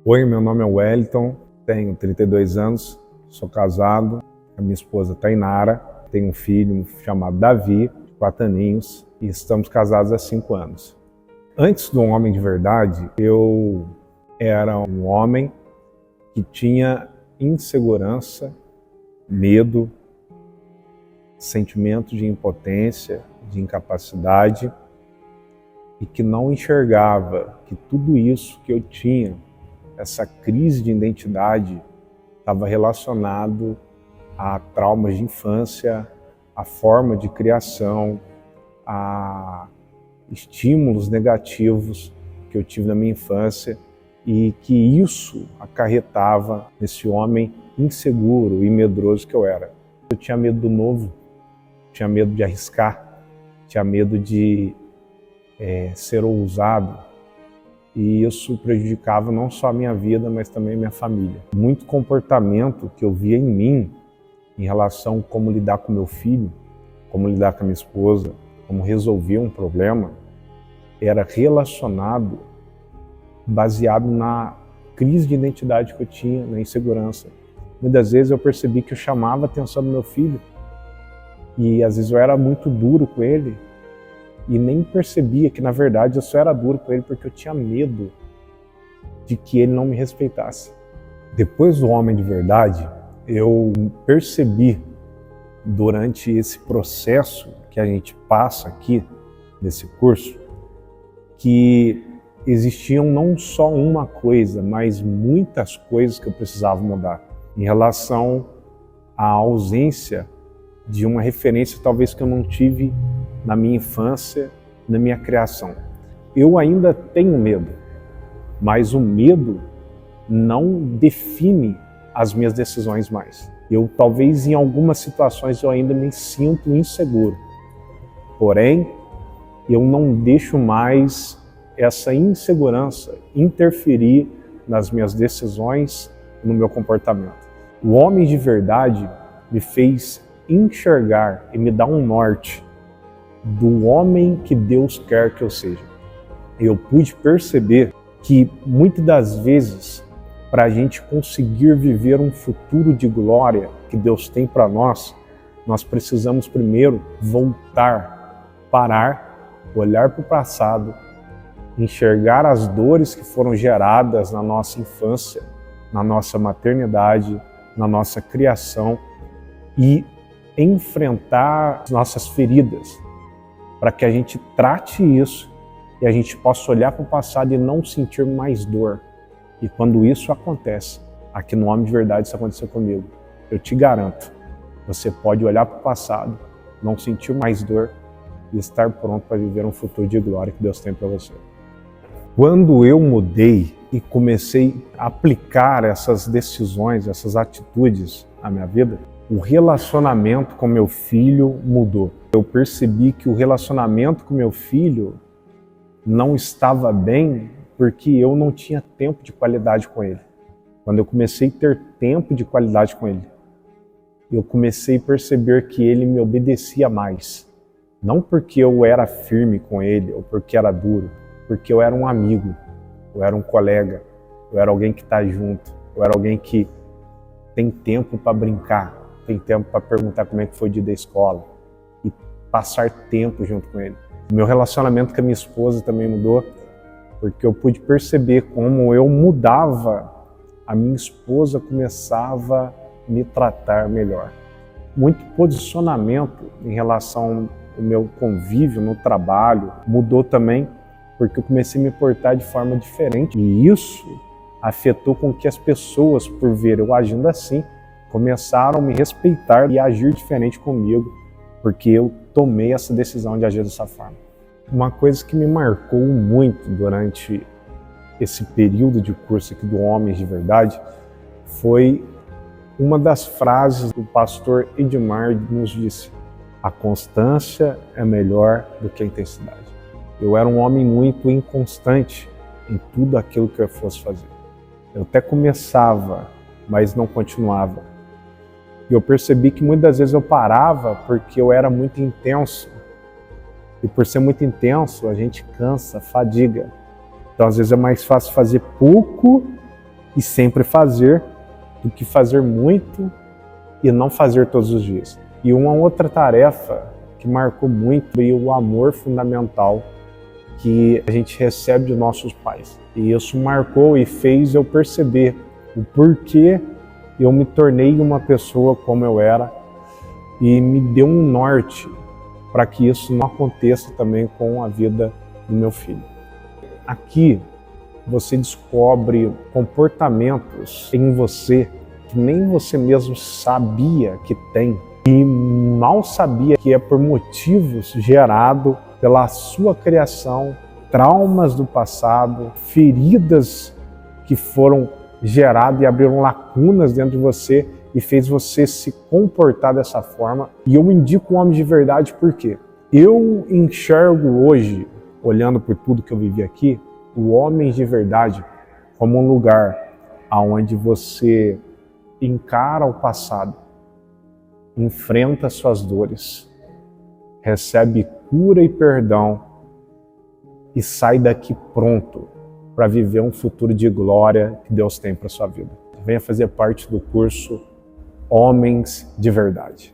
Oi, meu nome é Wellington, tenho 32 anos, sou casado, a minha esposa Tainara, tenho um filho chamado Davi, de 4 aninhos, e estamos casados há 5 anos. Antes do Homem de Verdade, eu era um homem que tinha insegurança, medo, sentimento de impotência, de incapacidade, e que não enxergava que tudo isso que eu tinha, essa crise de identidade, estava relacionado a traumas de infância, a forma de criação, a estímulos negativos que eu tive na minha infância e que isso acarretava nesse homem inseguro e medroso que eu era. Eu tinha medo do novo, tinha medo de arriscar, tinha medo de ser ousado, e isso prejudicava não só a minha vida, mas também a minha família. Muito comportamento que eu via em mim em relação a como lidar com meu filho, como lidar com a minha esposa, como resolver um problema, era relacionado, baseado na crise de identidade que eu tinha, na insegurança. Muitas vezes eu percebi que eu chamava a atenção do meu filho e às vezes eu era muito duro com ele e nem percebia que na verdade eu só era duro com ele porque eu tinha medo de que ele não me respeitasse. Depois do Homem de Verdade, eu percebi durante esse processo que a gente passa aqui, nesse curso, que existiam não só uma coisa, mas muitas coisas que eu precisava mudar em relação à ausência de uma referência talvez que eu não tive na minha infância, na minha criação. Eu ainda tenho medo, mas o medo não define as minhas decisões mais. Eu talvez em algumas situações eu ainda me sinto inseguro, porém eu não deixo mais essa insegurança interferir nas minhas decisões, no meu comportamento. O Homem de Verdade me fez enxergar e me dar um norte do homem que Deus quer que eu seja. Eu pude perceber que muitas das vezes, para a gente conseguir viver um futuro de glória que Deus tem para nós precisamos primeiro voltar, parar, olhar para o passado, enxergar as dores que foram geradas na nossa infância, na nossa maternidade, na nossa criação e enfrentar as nossas feridas, para que a gente trate isso e a gente possa olhar para o passado e não sentir mais dor. E quando isso acontece, aqui no Homem de Verdade isso aconteceu comigo, eu te garanto, você pode olhar para o passado, não sentir mais dor e estar pronto para viver um futuro de glória que Deus tem para você. Quando eu mudei e comecei a aplicar essas decisões, essas atitudes na minha vida, o relacionamento com meu filho mudou. Eu percebi que o relacionamento com meu filho não estava bem porque eu não tinha tempo de qualidade com ele. Quando eu comecei a ter tempo de qualidade com ele, eu comecei a perceber que ele me obedecia mais. Não porque eu era firme com ele ou porque era duro, porque eu era um amigo, eu era um colega, eu era alguém que está junto, eu era alguém que tem tempo para brincar, tem tempo para perguntar como é que foi o dia da escola e passar tempo junto com ele. O meu relacionamento com a minha esposa também mudou, porque eu pude perceber como eu mudava, a minha esposa começava a me tratar melhor. Muito posicionamento em relação ao meu convívio no trabalho mudou também, porque eu comecei a me portar de forma diferente. E isso afetou com que as pessoas, por ver eu agindo assim, começaram a me respeitar e agir diferente comigo, porque eu tomei essa decisão de agir dessa forma. Uma coisa que me marcou muito durante esse período de curso aqui do Homens de Verdade foi uma das frases do pastor Edmar nos disse: a constância é melhor do que a intensidade. Eu era um homem muito inconstante em tudo aquilo que eu fosse fazer. Eu até começava, mas não continuava. E eu percebi que muitas vezes eu parava porque eu era muito intenso. E por ser muito intenso, a gente cansa, fadiga. Então às vezes é mais fácil fazer pouco e sempre fazer do que fazer muito e não fazer todos os dias. E uma outra tarefa que marcou muito foi o amor fundamental que a gente recebe de nossos pais. E isso marcou e fez eu perceber o porquê eu me tornei uma pessoa como eu era e me deu um norte para que isso não aconteça também com a vida do meu filho. Aqui você descobre comportamentos em você que nem você mesmo sabia que tem e mal sabia que é por motivos gerados pela sua criação, traumas do passado, feridas que foram geradas e abriram lacunas dentro de você e fez você se comportar dessa forma. E eu indico o homem de verdade porque eu enxergo hoje, olhando por tudo que eu vivi aqui, o homem de verdade como um lugar onde você encara o passado, enfrenta suas dores, recebe cura e perdão e sai daqui pronto para viver um futuro de glória que Deus tem para sua vida. Venha fazer parte do curso Homens de Verdade.